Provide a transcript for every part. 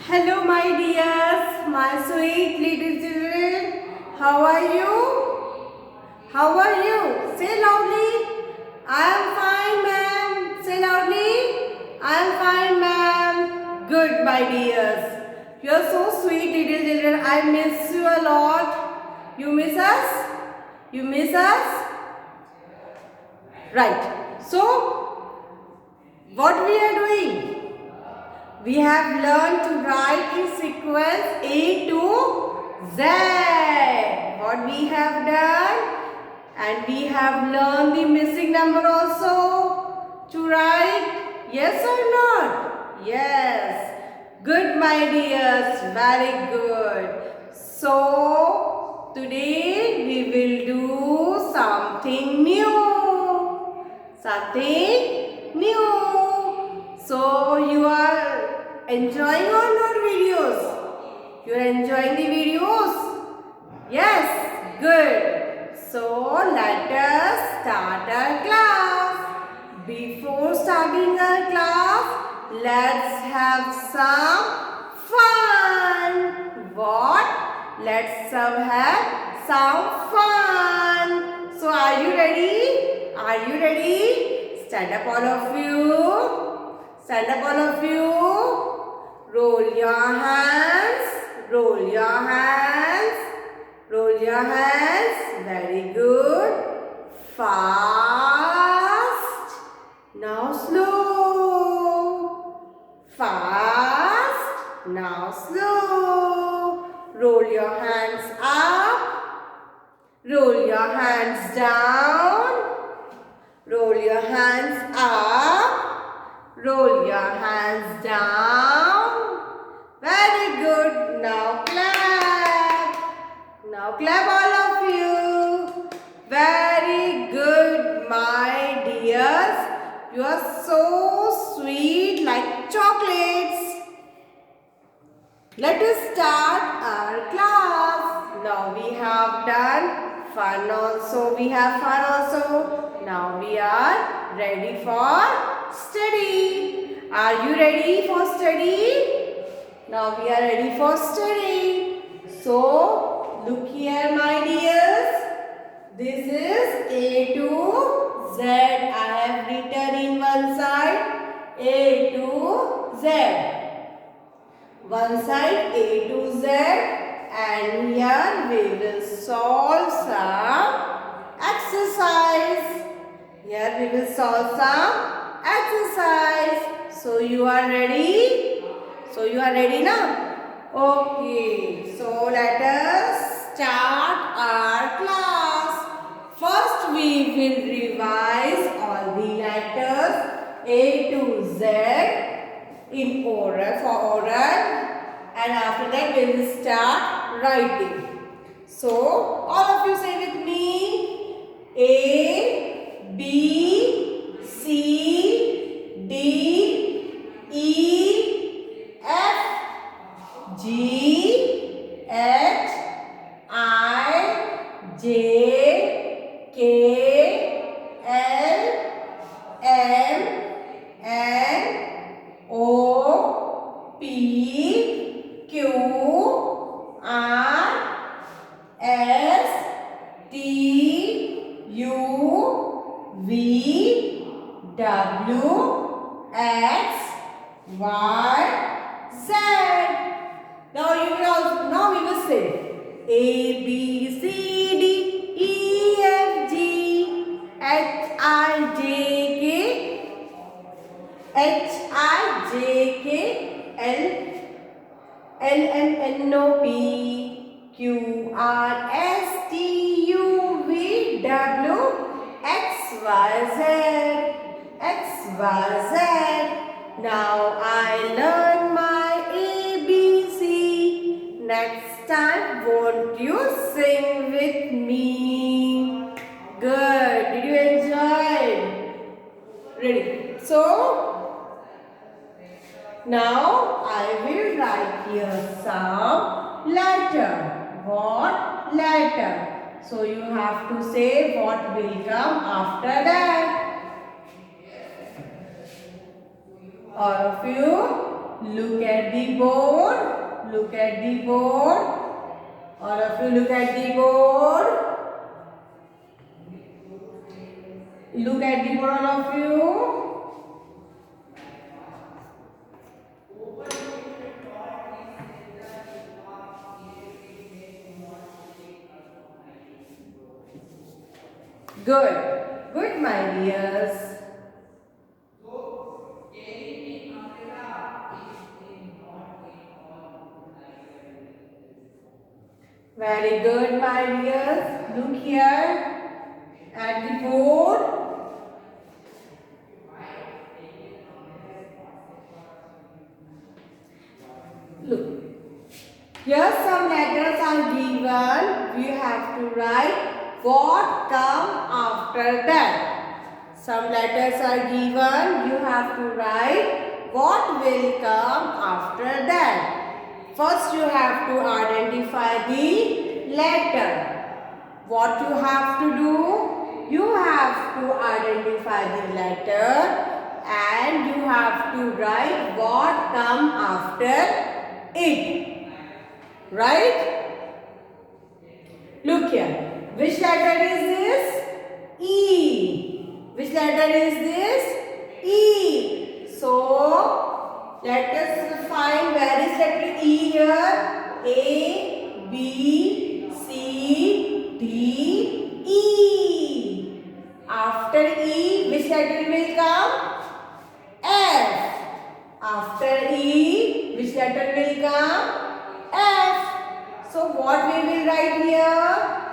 Hello, my dears, my sweet little children. How are you? How are you? Say loudly. I am fine, ma'am. Say loudly. I am fine, ma'am. Good, my dears. You are so sweet, little children. I miss you a lot. You miss us? You miss us? Right. So, what we are doing? We have learned to write in sequence A to Z. What we have done? And we have learned the missing number also to write. Yes or not? Yes. Good, my dears. Very good. So, today we will do something new. Something new. So, you are enjoying or not videos? You are enjoying the videos? Yes, good. So let us start our class. Before starting our class, let's have some fun. What? Let's have some fun. So are you ready? Are you ready? Stand up all of you. Stand up all of you. Roll your hands. Roll your hands. Roll your hands. Very good. Fast. Now slow. Fast. Now slow. Roll your hands up. Roll your hands down. Roll your hands up. Roll your hands down. Very good. Now clap. Now clap all of you. Very good, my dears. You are so sweet like chocolates. Let us start our class. Now we have done fun also. We have fun also. Now we are ready for study. Are you ready for study? Now we are ready for study. So, look here, my dears. This is A to Z. I have written in one side A to Z. One side A to Z. And here we will solve some exercise. Here we will solve some exercise. So, you are ready? So you are ready now? Okay. So let us start our class. First we will revise all the letters A to Z in order for oral, and after that we will start writing. So all of you say with me: A, B, C, D, E, F, G, H, I, J, K, L, M, N, O, P, Q, R, S, T, U, V, W, X, Y, Z. Now we will say A, B, C, D, E, F, G, H, I, J, K, H, I, J, K, L, M, N, O, P, Q, R, S, T, U, V, W, X, Y, Z, X, Y, Z. Now I learn my ABC. Next time, won't you sing with me? Good. Did you enjoy? Ready? So, now I will write here some letter. What letter? So, you have to say what will come after that. All of you Look at the board. Look at the board. All of you look at the board. Look at the board, all of you. Good. Good, my dears. Very good, my dears. Look here at the board. Look. Here some letters are given. We have to write what come after that. Some letters are given. You have to write what will come after that. First you have to identify the letter. What you have to do? You have to identify the letter and you have to write what come after it. Right? Look here. Which letter is this? E. Which letter is this? E. So, let us find where is letter E here. A, B, C, D, E. After E, which letter will come? F. After E, which letter will come? F. So what we will write here?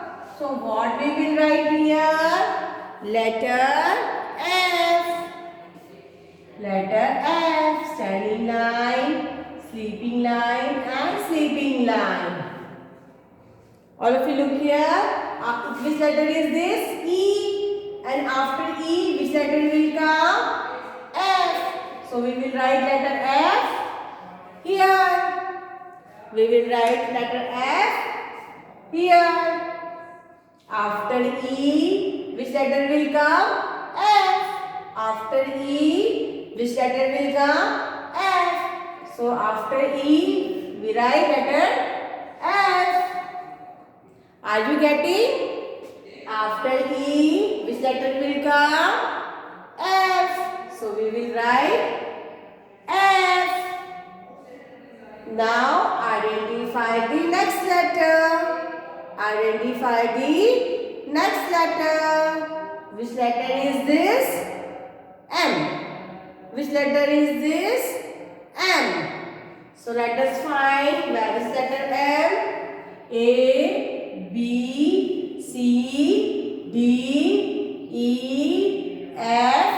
Letter F. Letter F. Standing line, sleeping line and sleeping line. All of you look here. Which letter is this? E. And after E, which letter will come? F. So we will write letter F here. We will write letter F here. After E, which letter will come? F. After E, which letter will come? F. So after E, we write letter F. Are you getting? After E, which letter will come? F. So we will write F. Now identify the next letter. Identify the next letter. Which letter is this? M. Which letter is this? M. So let us find where is letter M. A, B, C, D, E, F,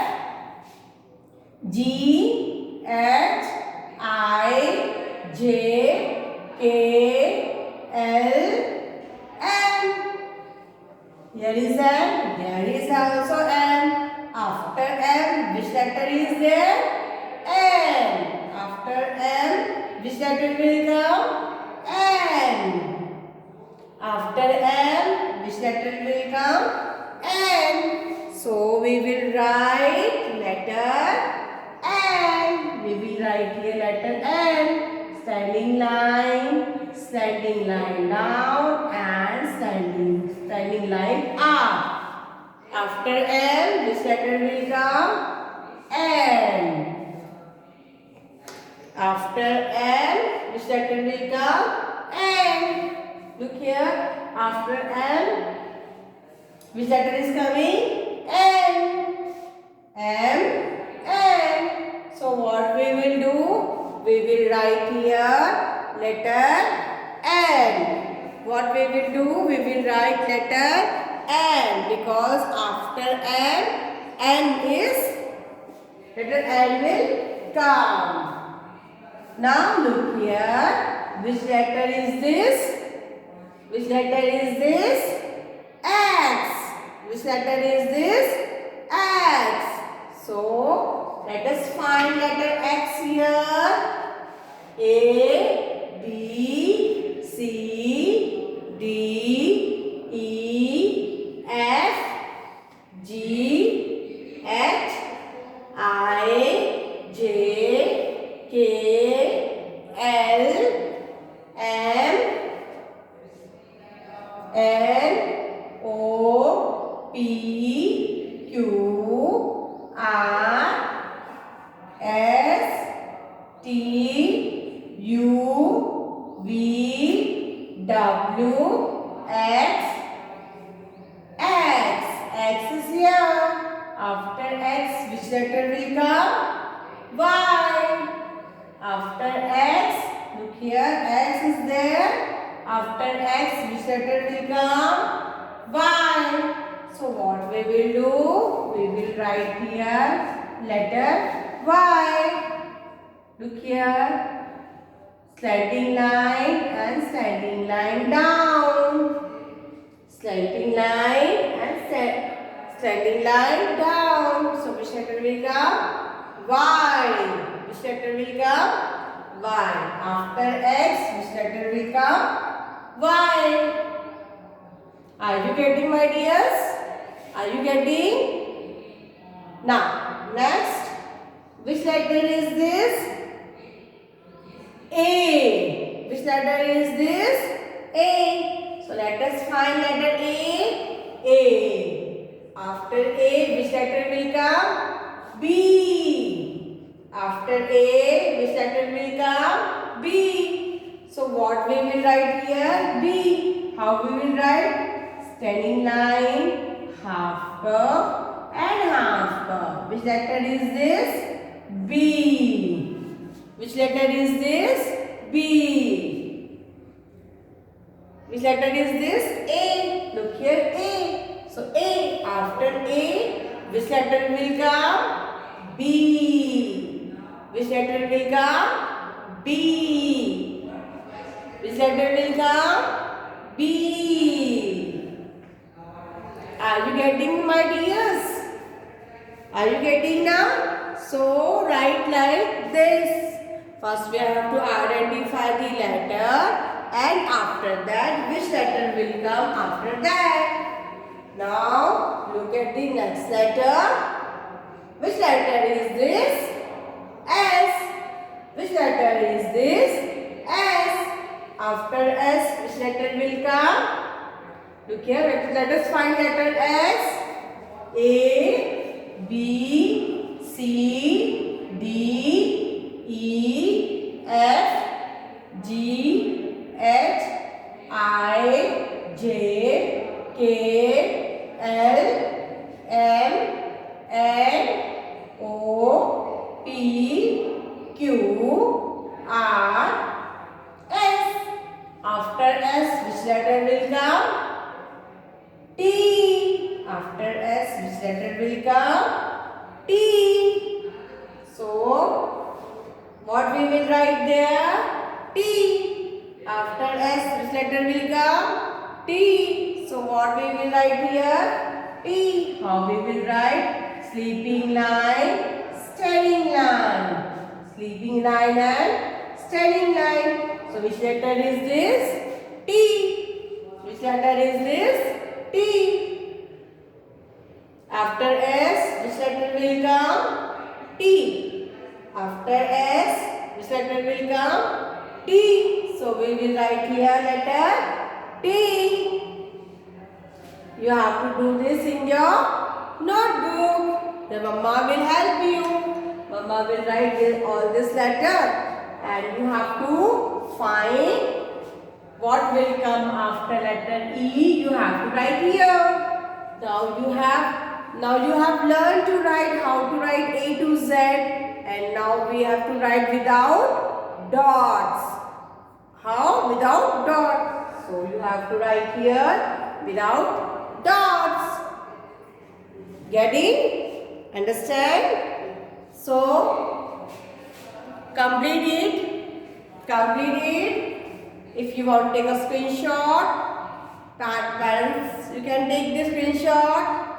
G, H, I, J, K, L, M. Here is M. There is also M. After M, which letter is there? N. After M, which letter will come? N. After M, which letter will come? N. So we will write letter N. We will write here letter N. Standing line down and standing line up. After M, which letter will come? N. After M, which letter will come? N. Look here. After M, which letter is coming? N. N. So what we will do? We will write here letter N. What we will do? We will write letter N because after N is letter N will come. Now look here. Which letter is this? Which letter is this? X. Which letter is this? X. So let us find letter X here. A, B, C, D, E, F, G, H, I, J, K, S T U V W X. X. X is here. After X, which letter will come? Y. After X, look here, X is there. After X, which letter will come? Y. So what we will do? We will write here letter Y. Look here. Slanting line and slanting line down. Slanting line and slanting line down. So which letter will come? Y. Which letter will come? Y. After X, which letter will come? Y. Are you getting, my dears? Are you getting? Now, next, which letter is this? A. Which letter is this? A. So let us find letter A. A. After A, which letter will come? B. After A, which letter will come? B. So what we will write here? B. How we will write? Standing line, half curve and half curve. Which letter is this? B. Which letter is this? B. Which letter is this? A. Look here, A. So A. After A, which letter will come? B. Which letter will come? B. Which letter will come? B. Are you getting, my dears? Are you getting now? So write like this. First we have to identify the letter, and after that which letter will come after that. Now look at the next letter. Which letter is this? S. Which letter is this? S. After S, which letter will come? Look here, let us find letter S. A, B, C, D, E, F, G, H, I, J, K, L, M, N, O, P, Q, R, S. After S, which letter will come? T. After S, which letter will come? T. So, what we will write there? T. After S, which letter will come? T. So, what we will write here? T. How we will write? Sleeping line, standing line. Sleeping line and standing line. So, which letter is this? T. Which letter is this? T. After S, which letter will come? T. After S, which letter will come? T. So we will write here letter T. You have to do this in your notebook. The Mama will help you. Mama will write all this letter, and you have to find what will come after letter E. You have to write here. Now you have learned to write how to write A to Z, and now we have to write without dots. How? Without dot. So you have to write here without dots. Getting? Understand? So complete it. If you want to take a screenshot, parents, you can take the screenshot.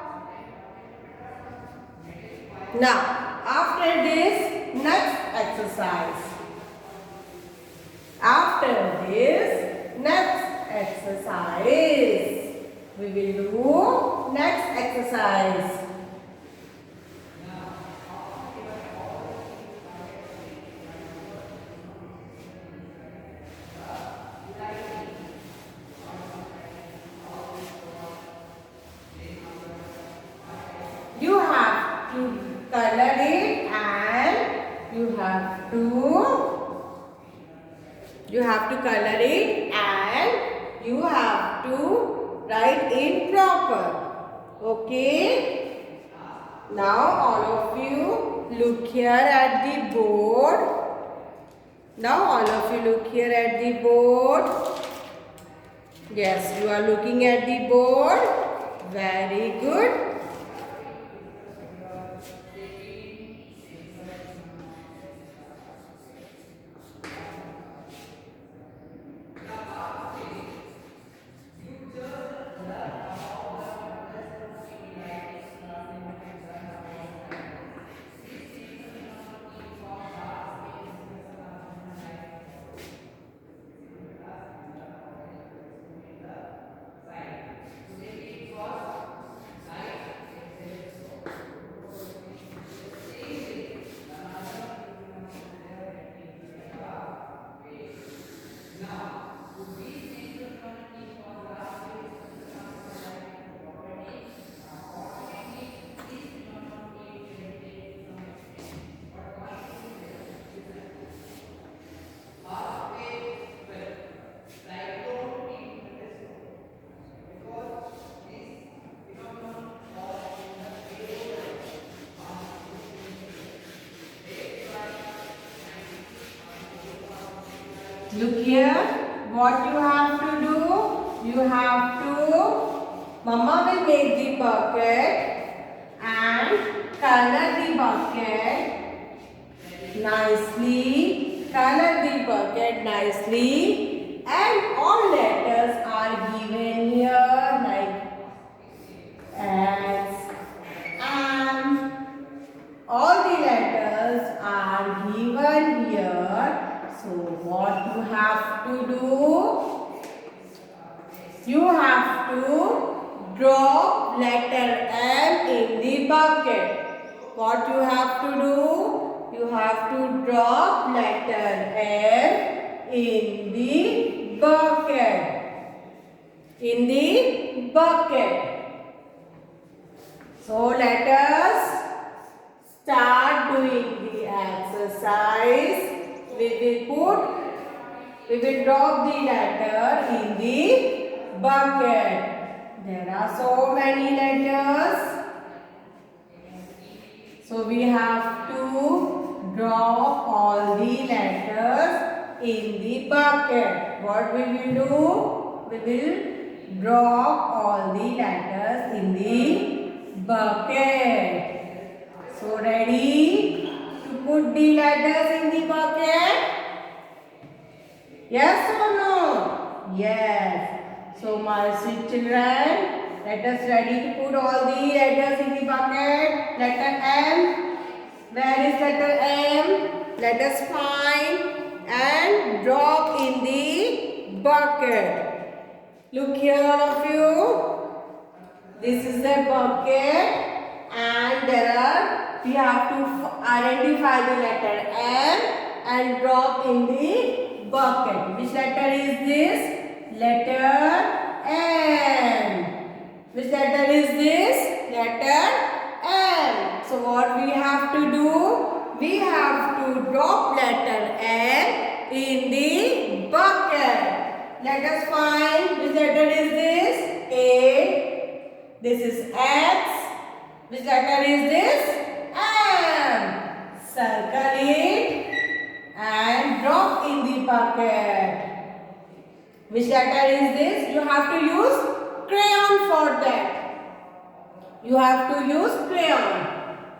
Now, after this, next exercise. After this, next exercise. We will do next exercise. You have to color it and you have to color it and you have to write it proper. Okay? Now all of you look here at the board. Now all of you look here at the board. Yes, you are looking at the board. Very good. Look here, what you have to do, Mama will make the bucket and color the bucket nicely, and all letters are given here like S, M, all the letters are given here. So what you have to do? You have to drop letter M in the bucket. What you have to do? You have to drop letter M in the bucket. So let us start doing the exercise. We will drop the letter in the bucket. There are so many letters. So we have to drop all the letters in the bucket. What we will do? We will drop all the letters in the bucket. So ready to put the letters in the bucket? Yes or no? Yes. So my sweet children, let us ready to put all the letters in the bucket. Letter M. Where is letter M? Let us find and drop in the bucket. Look here all of you. This is the bucket and we have to identify the letter M and drop in the bucket. Which letter is this? Letter M. Which letter is this? Letter M. So what we have to do? We have to drop letter M in the bucket. Let us find which letter is this? A. This is X. Which letter is this? M. Circle it and drop in the bucket. Which letter is this? You have to use crayon for that. You have to use crayon.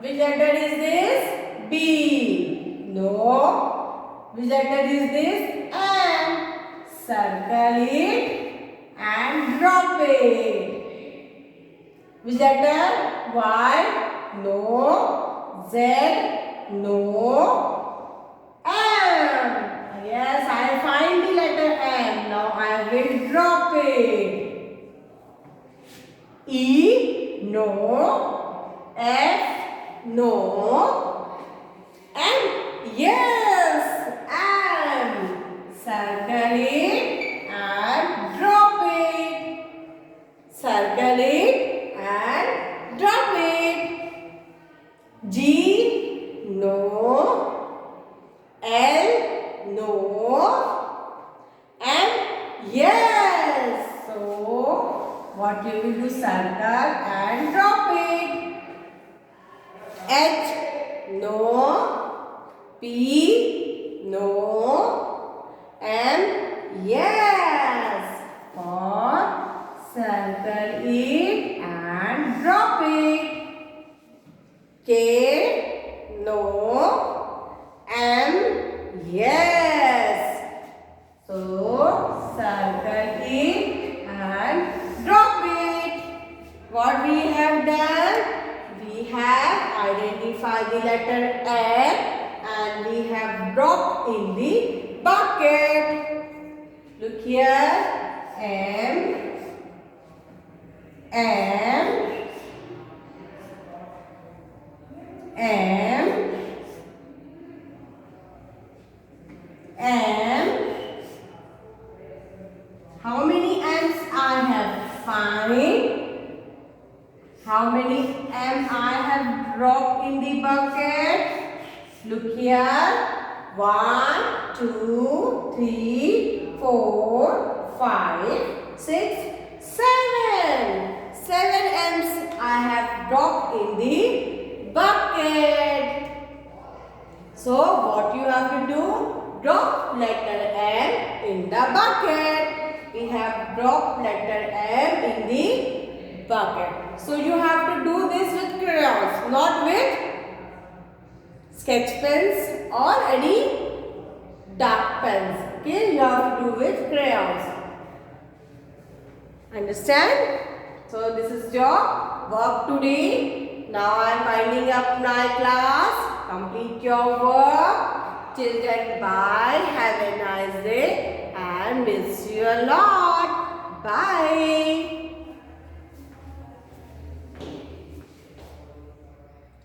Which letter is this? B. No. Which letter is this? M. Circle it and drop it. Which letter? Y. No. Z. No. M. Yes, I find the letter M. Now I will drop it. E. No. F. No. M. Yes. M. Circle it and drop it. Circle it and drop it. G. No. we will do circle and drop it. H, no. P, no. M, yes. For circle it and drop it. K, no. M, yes. So circle it and drop it. What we have done? We have identified the letter M and we have dropped in the bucket. Look here. M, M, M, M. How many M's I have? 5. How many M I have dropped in the bucket? Look here. 1, 2, 3, 4, 5, 6, 7. 7 M's I have dropped in the bucket. So what you have to do? Drop letter M in the bucket. We have dropped letter M in the bucket. So you have to do this with crayons, not with sketch pens or any dark pens. Okay, you have to do with crayons. Understand? So this is your work today. Now I am winding up my class. Complete your work. Till then, bye. Have a nice day and miss you a lot. Bye.